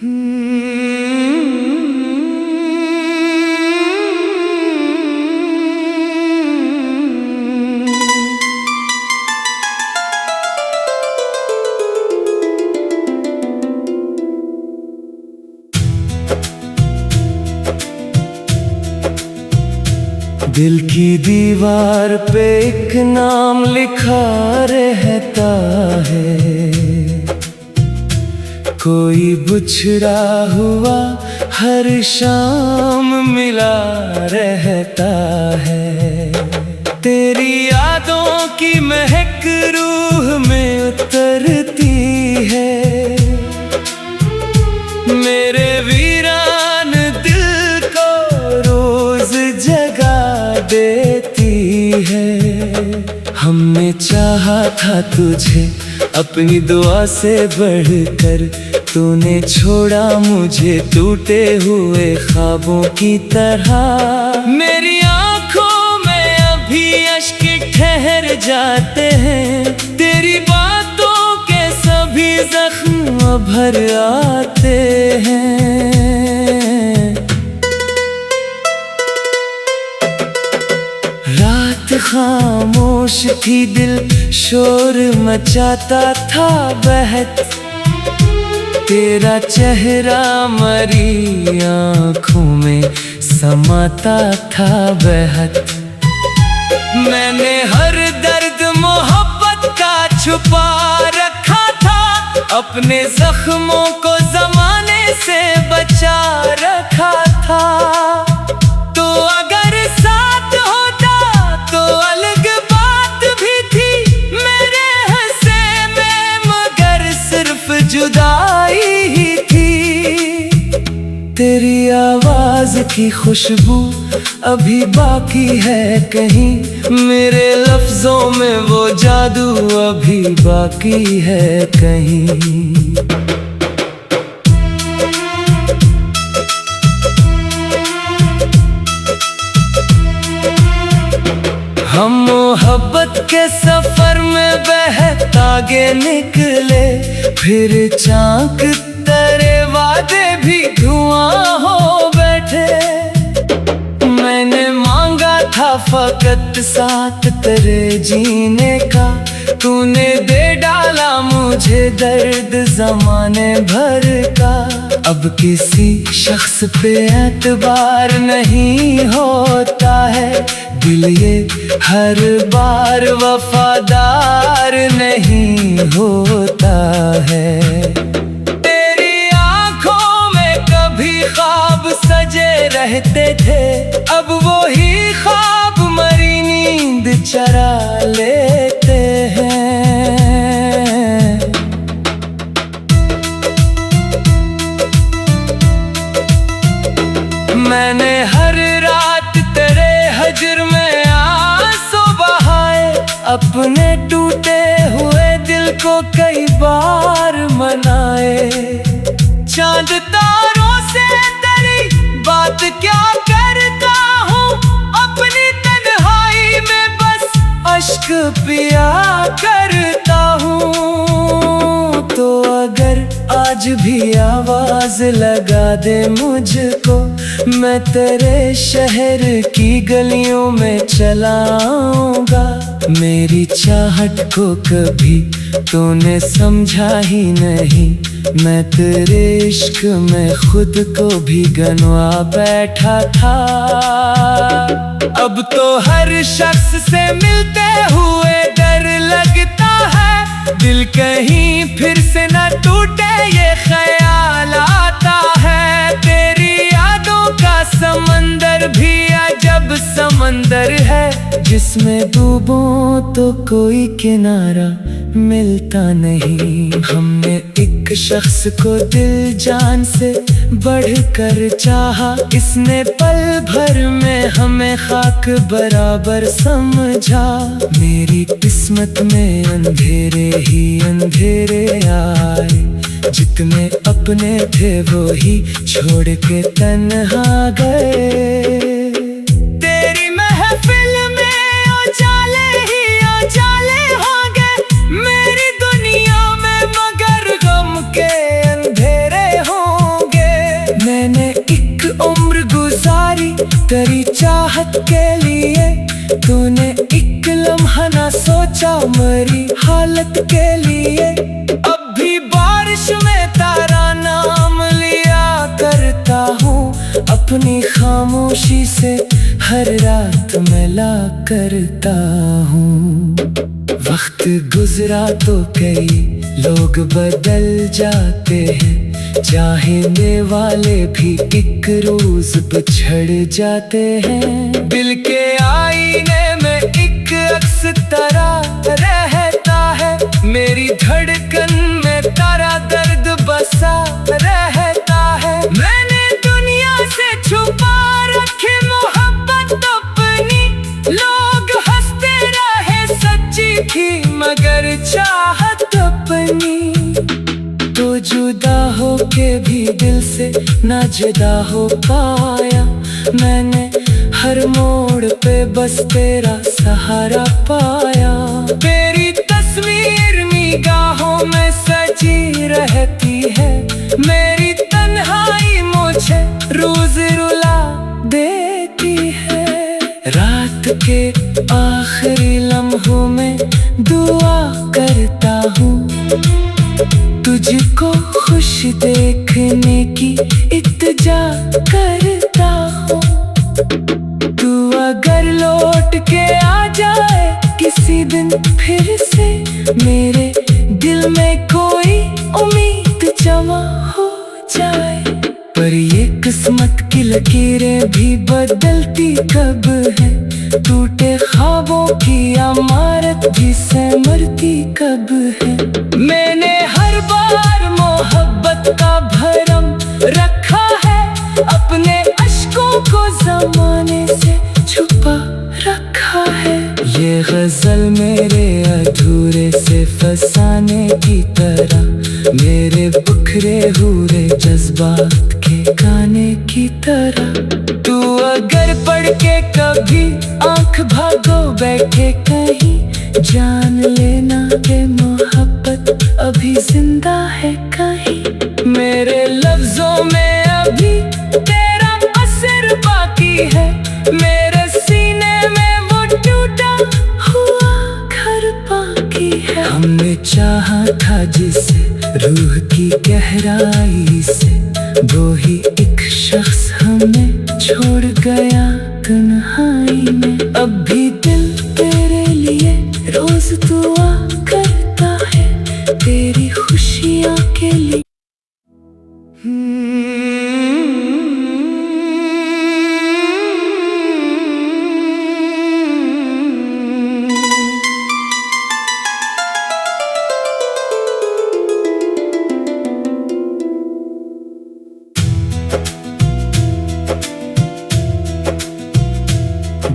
दिल की दीवार पे एक नाम लिखा रहता है, कोई बिछड़ा हुआ हर शाम मिला रहता है। तेरी यादों की महक रूह में उतरती है, मेरे वीरान दिल को रोज जगा देती है। हमने चाहा था तुझे अपनी दुआ से बढ़कर, तूने छोड़ा मुझे टूटे हुए ख्वाबों की तरह। मेरी आंखों में अभी अश्क ठहर जाते हैं, तेरी बातों के सभी जख्म भर आते हैं। रात खामोश थी, दिल शोर मचाता था बहत, तेरा चेहरा मरी आँखों में समाता था बहत। मैंने हर दर्द मोहब्बत का छुपा रखा था, अपने जख्मों को जमाने से बचा रखा था। तो अगर साथ होता तो अलग बात भी थी, मेरे हंसे में मगर सिर्फ जुदाई ही थी। तेरी आवाज की खुशबू अभी बाकी है कहीं, मेरे लफ्जों में वो जादू अभी बाकी है कहीं। हम मोहब्बत के सफर में बहुत आगे निकले, फिर चाक तेरे वादे भी धुआं हो बैठे। मैंने मांगा था फकत साथ तेरे जीने का, तूने दे डाला मुझे दर्द जमाने भर का। अब किसी शख्स पे एतबार नहीं होता है, दिल ये हर बार वफादार नहीं होता है। तेरी आंखों में कभी ख्वाब सजे रहते थे, अब वो ही ख्वाब मरी नींद चरा लेते हैं। मैंने हर रात तेरे हजर में आंसू बहाए, अपने टूटे हुए दिल को कई बार मनाए। चांद तारों से तेरी बात क्या करता हूँ, अपनी तन्हाई में बस अश्क पिया करता हूँ। तो अगर आज भी आवाज लगा दे मुझको, मैं तेरे शहर की गलियों में चलाऊंगा। मेरी चाहत को कभी तूने समझा ही नहीं, मैं तेरे इश्क में खुद को भी गंवा बैठा था। अब तो हर शख्स से मिलते हुए डर लगता है, दिल कहीं फिर से न टूटे ये ख्याल आता है। तेरी यादों का समंदर भी अजब समंदर है, जिसमें डूबो तो कोई किनारा मिलता नहीं। हमने एक शख्स को दिल जान से बढ़कर चाहा, इसने पल भर में हमें खाक बराबर समझा। मेरी किस्मत में अंधेरे ही अंधेरे आए, जितने अपने थे वो ही छोड़ के तन्हा गए। तेरी महफिल में उजाले ही उजाले हो गए, मेरी दुनिया में मगर गम के अंधेरे हो तेरी चाहत के लिए तूने एक लम्हा ना सोचा मेरी हालत के लिए। अब भी बारिश में तारा नाम लिया करता हूँ, अपनी खामोशी से हर रात मिला करता हूँ। वक्त गुजरा तो कई लोग बदल जाते हैं, चाहने वाले भी एक रोज बिछड़ जाते हैं। दिल के आईने में एक अक्स तरह रहता है, मेरी धड़कन में तारा दर्द बसा रहता है। मैंने दुनिया से छुपा रखी मोहब्बत अपनी, लोग हंसते रहे सच्ची थी मगर चाहत अपनी। तो जुदा हो के भी दिल से ना जुदा हो पाया, मैंने हर मोड़ पे बस तेरा सहारा पाया। तेरी तस्वीर निगाहों में सजी रहती है, मेरी तन्हाई मुझे रोज रुला देती है। रात के आखिरी लम्हों में दुआ करता हूँ, तुझको खुश देखने की इत्जा करता हूँ। तू अगर लौट के आ जाए किसी दिन फिर से, मेरे दिल में कोई उम्मीद जमा हो जाए। पर ये किस्मत की लकीरें भी बदलती कब है, टूटे ख्वाबों की इमारत भी संवरती कब है। मैंने हर बार मोहब्बत का भरम रखा है, अपने अश्कों को ज़माने से छुपा रखा है। ये गजल मेरे अधूरे से फसाने की तरह, मेरे बिखरे हुए जज्बात के गाने की तरह। तू अगर पढ़ के कभी आंख भागो बैठे कहीं, जान लेना ये मोहब्बत अभी जिंदा है कहीं। मेरे लफ्जों में अभी तेरा असर बाकी है, मेरे सीने में वो टूटा हुआ घर बाकी है। हमने चाहा था जिसे रूह की गहराई से, वो ही एक शख्स हमें छोड़ गया तन्हाई में। अब भी दिल तेरे लिए रोज दुआ करता है, तेरी खुशियाँ के लिए।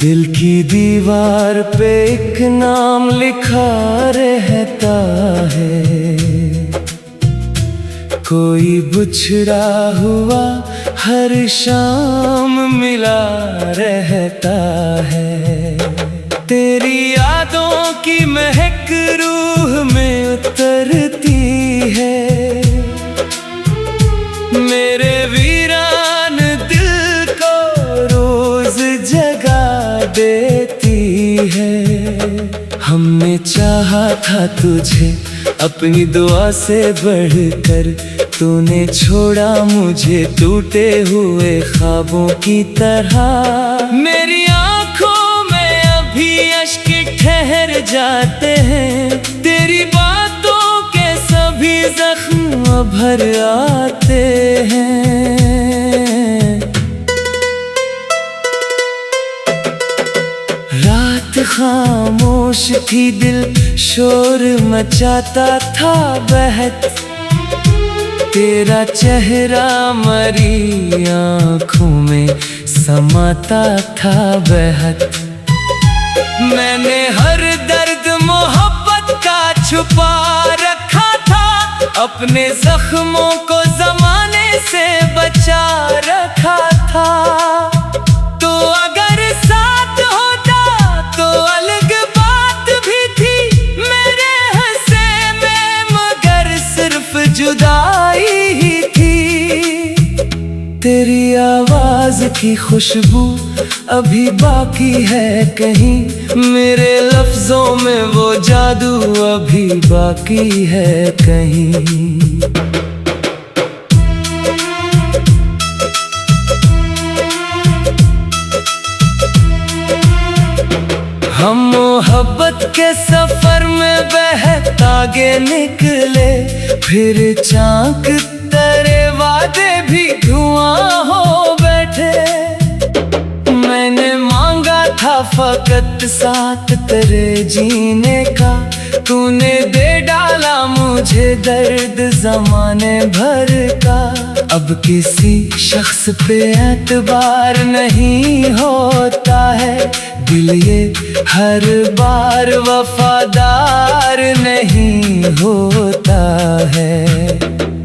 दिल की दीवार पे एक नाम लिखा रहता है, कोई बिछड़ा हुआ हर शाम मिला रहता है। तेरी यादों की महक रूह में उतरती है, मेरे वीरान दिल को रोज जगा देती है। हमने चाहा था तुझे अपनी दुआ से बढ़कर, तूने छोड़ा मुझे टूटे हुए ख्वाबों की तरह। मेरी आंखों में अभी अश्क ठहर जाते हैं, तेरी बातों के सभी जख्म भर आते हैं। रात खामोश थी, दिल शोर मचाता था बहत, तेरा चेहरा मरी आँखों में समाता था बहत। मैंने हर दर्द मोहब्बत का छुपा रखा था, अपने जख्मों को जमाने से बचा रखा था। तो अगर साथ होता तो अलग बात भी थी, मेरे हंसे में मगर सिर्फ जुदाई ही थी। तेरी आवाज की खुशबू अभी बाकी है कहीं, मेरे लफ्जों में वो जादू अभी बाकी है कहीं। हम मोहब्बत के सफर में बहतागे निकले, फिर चाक तेरे वादे भी धुआं हो बैठे। मैंने मांगा था फकत साथ तेरे जीने का, तूने दे डाला मुझे दर्द ज़माने भर का। अब किसी शख्स पे एतबार नहीं होता है, दिल ये हर बार वफादार नहीं होता है।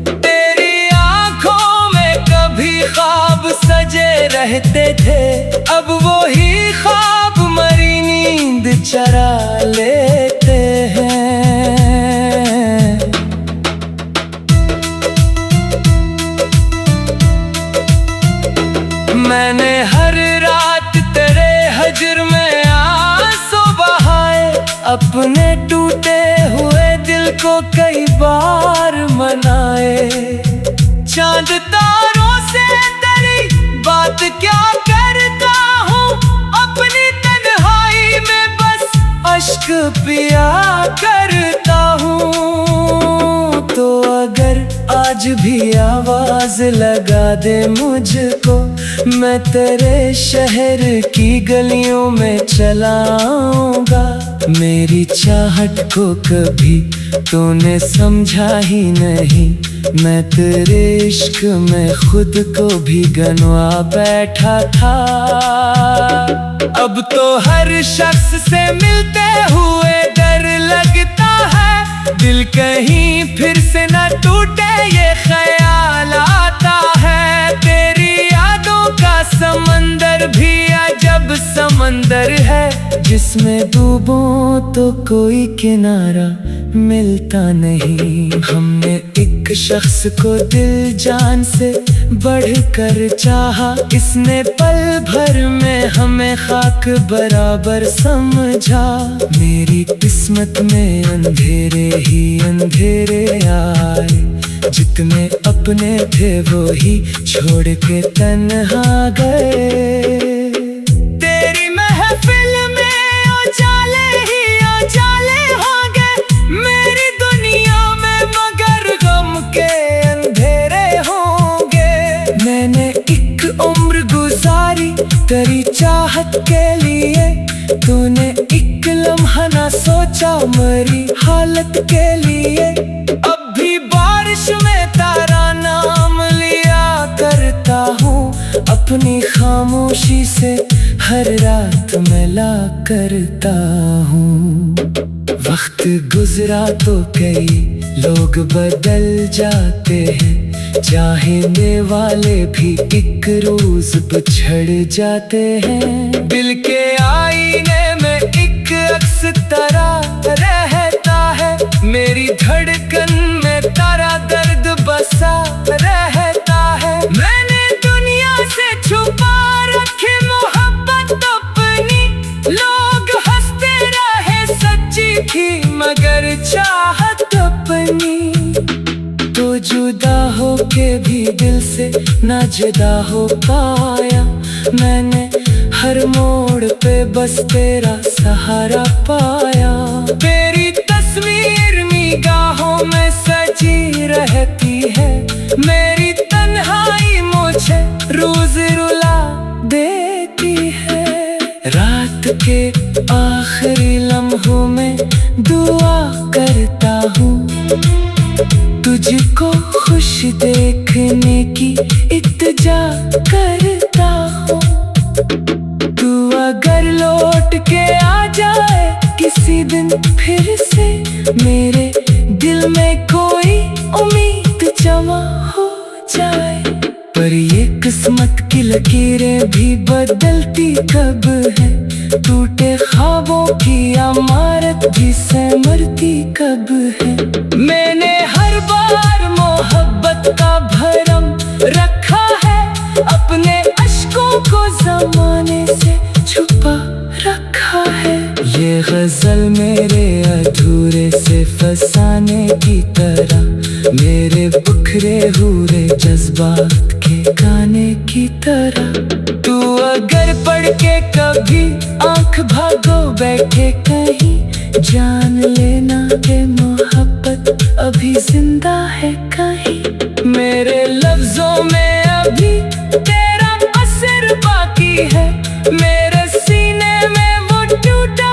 तेरी आंखों में कभी ख्वाब सजे रहते थे, अब वो ही ख्वाब मरी नींद चरा लेते हैं। मैंने हर रात तेरे हजर में आंसू बहाए, अपने टूटे हुए दिल को कई बार मनाए। चांद तारों से तेरी बात क्या करता हूँ, अपनी तन्हाई में बस अश्क पिया करता हूँ। तो अगर आज भी आवाज लगा दे मुझको, मैं तेरे शहर की गलियों में चलाऊंगा। मेरी चाहत को कभी तूने समझा ही नहीं, मैं तेरे इश्क में खुद को भी गंवा बैठा था। अब तो हर शख्स से मिलते हुए डर लगता है, दिल कहीं फिर से न टूटे ये ख्याल आता है। तेरी यादों का समंदर भी अजब समंदर है, जिसमें डूबो तो कोई किनारा मिलता नहीं। हमने एक शख्स को दिल जान से बढ़कर चाहा, इसने पल भर में हमें खाक बराबर समझा। मेरी किस्मत में अंधेरे ही अंधेरे आए, जितने अपने थे वो ही छोड़ के तन्हा गए। तेरी महफिल में उजाले ही उजाले होंगे, मेरी दुनिया में मगर गम के अंधेरे होंगे। मैंने एक उम्र गुजारी तेरी चाहत के लिए, तूने एक लम्हा ना सोचा मेरी हालत के लिए। अब भी बारिश में तारा नाम लिया करता हूँ, अपनी खामोशी से हर रात मिला करता हूँ। वक्त गुजरा तो कई लोग बदल जाते हैं, चाहने वाले भी एक रोज बिछड़ जाते हैं। दिल के आईने में एक अक्स तरह रहता है, मेरी धड़कन में तारा दर्द बसा रहता है। मैंने दुनिया से छुपा रखी मोहब्बत अपनी, लोग हंसते रहे सच्ची थी मगर चाहत अपनी। तो जुदा हो के भी दिल से ना जुदा हो पाया, मैंने हर मोड़ पे बस तेरा सहारा पाया। तेरी तस्वीर निगाहों में सजी रहती है, मेरी तन्हाई मुझे रोज रुला देती है। रात के आखिरी लम्हों में दुआ करता हूँ, तुझको खुश देखने की इत्जा करता हूँ। तू अगर लौट के आ जाए किसी दिन फिर से, मेरे दिल में कोई उम्मीद जमा हो जाए। पर ये किस्मत की लकीरें भी बदलती कब है, टूटे ख्वाबों की इमारत भी संवरती कब है। मैंने हर बार मोहब्बत का भरम रखा है, अपने अश्कों को ज़माने से गजल मेरे अधूरे से फसाने की तरह, मेरे बिखरे हुए जज्बात के गाने की तरह। तू अगर पढ़ के कभी आंख भागो बैठे कहीं, जान लेना के मोहब्बत अभी जिंदा है कहीं। मेरे लफ्जों में अभी तेरा असर बाकी है, मेरे सीने में वो टूटा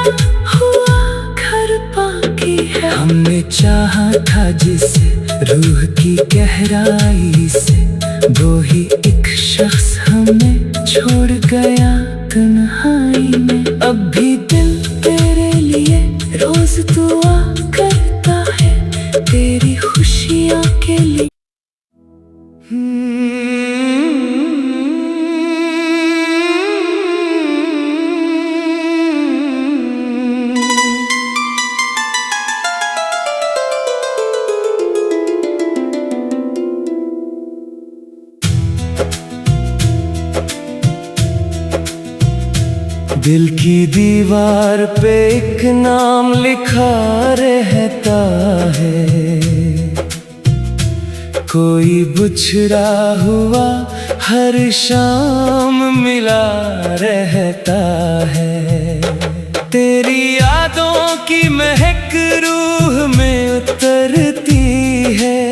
हुआ घर बाकी है। हमने चाहा था जिसे रूह की गहराई से, वो ही एक शख्स हमें छोड़ गया तन्हाई में। अब भी दिल तेरे लिए रोज दुआ करता है, तेरी खुशियाँ के लिए। दिल की दीवार पे एक नाम लिखा रहता है, कोई बिछड़ा हुआ हर शाम मिला रहता है। तेरी यादों की महक रूह में उतरती है,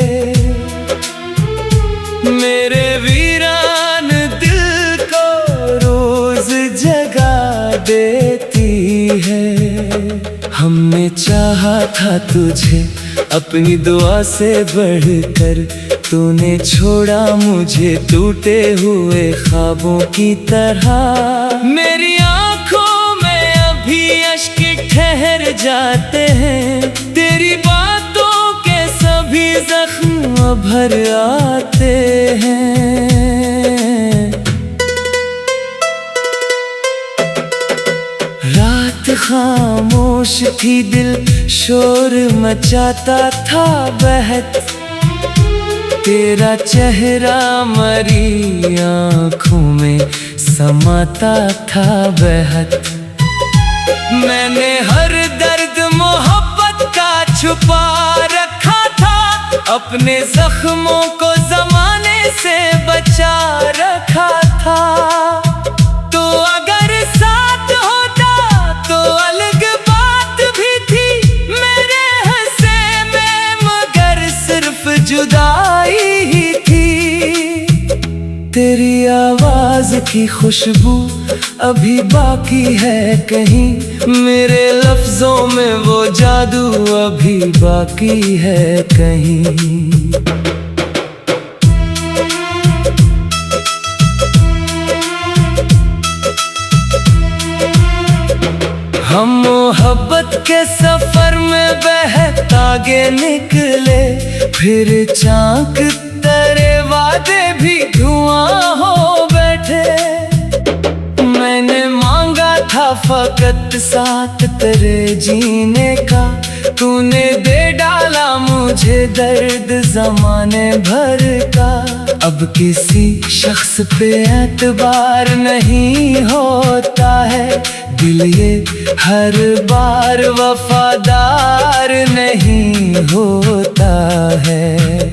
मेरे वीरान दिल को रोज जगा देती है। हमने चाहा था तुझे अपनी दुआ से बढ़कर, तूने छोड़ा मुझे टूटे हुए ख्वाबों की तरह। मेरी आंखों में अभी अश्क ठहर जाते हैं, तेरी बातों के सभी जख्म भर आते हैं। रात खामोश थी, दिल शोर मचाता था बहत, तेरा चेहरा मरी आँखों में समाता था बहत। मैंने हर दर्द मोहब्बत का छुपा रखा था, अपने जख्मों को जमाने से बचा रखा था। तो अगर साथ होता तो अलग बात भी थी, मेरे हंसे में मगर सिर्फ जुदाई ही थी। तेरी आवाज की खुशबू अभी बाकी है कहीं, मेरे लफ्जों में वो जादू अभी बाकी है कहीं। हम मोहब्बत के सफर में बहुत आगे निकले, फिर चाक तेरे वादे भी धुआं हो बैठे। मैंने मांगा था फकत साथ तेरे जीने का, तूने दे डाला मुझे दर्द जमाने भर का। अब किसी शख्स पे एतबार नहीं होता है, दिल ये हर बार वफादार नहीं होता है।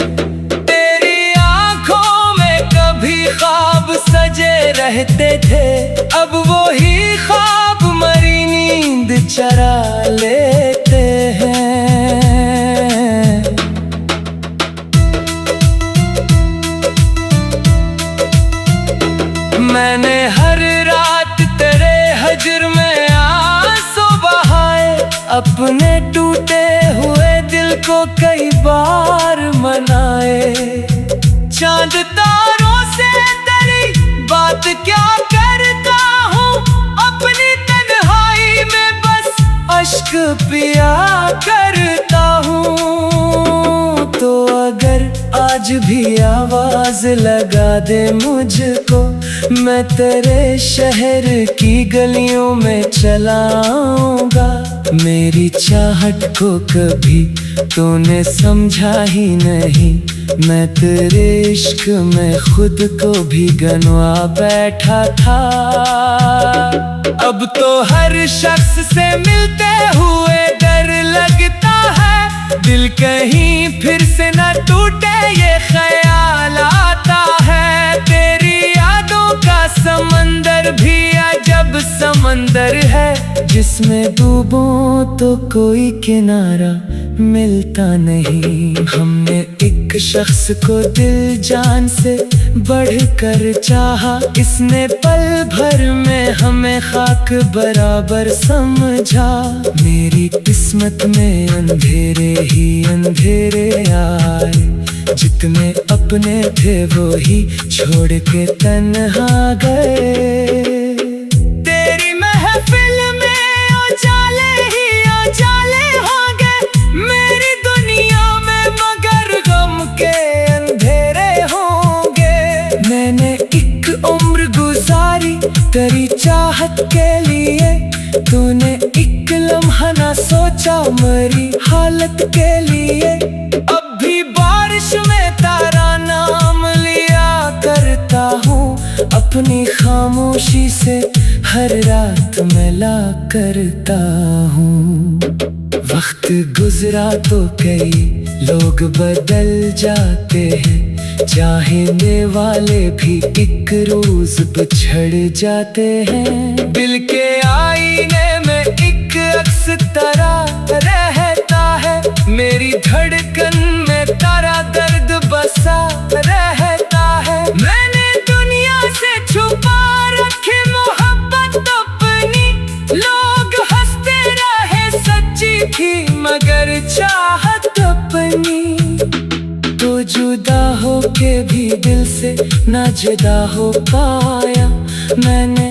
तेरी आंखों में कभी ख्वाब सजे रहते थे, अब वो ही ख्वाब मरी नींद चरा लेते हैं। मैंने हर रात तेरे हजर में आंसू बहाए, अपने टूटे हुए दिल को कई बार मनाए। चांद तारों से तेरी बात क्या करता हूँ, अपनी तन्हाई में बस अश्क पिया करता हूँ। तो अगर आज भी आवाज लगा दे मुझको, मैं तेरे शहर की गलियों में चलाऊंगा। मेरी चाहत को कभी तूने समझा ही नहीं, मैं तेरे इश्क में खुद को भी गंवा बैठा था। अब तो हर शख्स से मिलते हुए डर लगता है, दिल कहीं फिर से न टूटे ये ख्याल आता है। तेरी यादों का समंदर भी अजब समंदर है, जिसमें डूबो तो कोई किनारा मिलता नहीं। हमने एक शख्स को दिल जान से बढ़कर चाहा, इसने पल भर में हमें खाक बराबर समझा। मेरी किस्मत में अंधेरे ही अंधेरे आए, जितने अपने थे वो ही छोड़ के तन्हा गए। तेरी महफिल में उजाले ही उजाले होंगे, मेरी दुनिया में मगर गम के अंधेरे होंगे। मैंने एक उम्र गुजारी तेरी चाहत के लिए, तूने एक लम्हा ना सोचा मेरी हालत के लिए। अब भी बारिश में तारा नाम लिया करता हूँ, अपनी खामोशी से हर रात मिला करता हूँ। वक्त गुजरा तो कई लोग बदल जाते हैं, चाहने वाले भी एक रोज बिछड़ जाते हैं। दिल के आईने में एक अक्स तरह रहता है, मेरी धड़कन में तारा दर्द बसा रहता है। मैंने दुनिया से छुपा रखी मोहब्बत अपनी, लोग हंसते रहे सच्ची थी मगर चाहत अपनी। तो जुदा हो के भी दिल से ना जुदा हो पाया, मैंने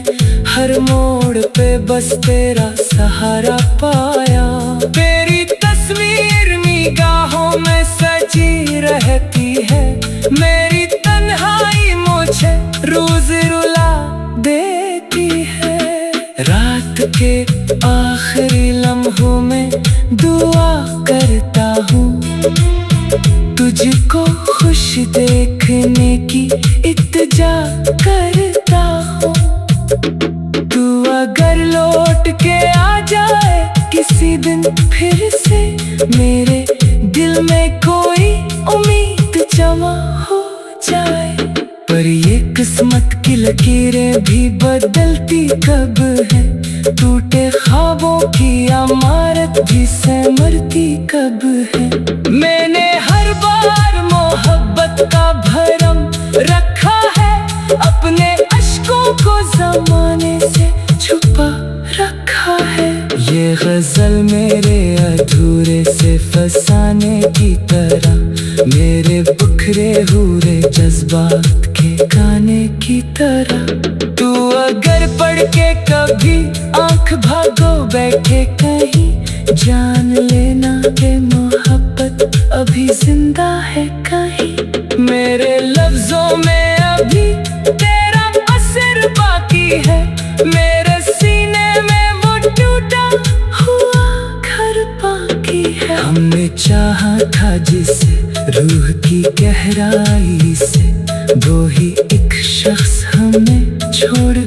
हर मोड़ पे बस तेरा सहारा पाया। तेरी तस्वीर निगाहों में सजी रहती है, मेरी तन्हाई मुझे रोज रुला देती है। रात के आखिरी लम्हों में दुआ करता हूँ, तुझको खुश देखने की इत्जा करता हूँ। तू अगर लौट के आ जाए किसी दिन फिर से, मेरे दिल में कोई उम्मीद जमा हो जाए। पर ये किस्मत की लकीरें भी बदलती कब है, टूटे ख्वाबों की इमारत भी संवरती कब है। मैंने हर बार मोहब्बत का भरम रखा है, अपने अश्कों को ज़माने से छुपा रखा है। ये गजल मेरे अधूरे से फसाने की तरह, मेरे बिखरे हुए जज्बात के गाने की तरह। तू अगर पढ़ के कभी आंख भागो बैठे कहीं, जान लेना के मोहब्बत अभी जिंदा है कहीं। मेरे लफ्जों में अभी तेरा असर बाकी है, मेरे सीने में वो टूटा हुआ घर बाकी है। हमने चाहा था जिसे रूह की गहराई से, वो ही एक शख्स हमें छोड़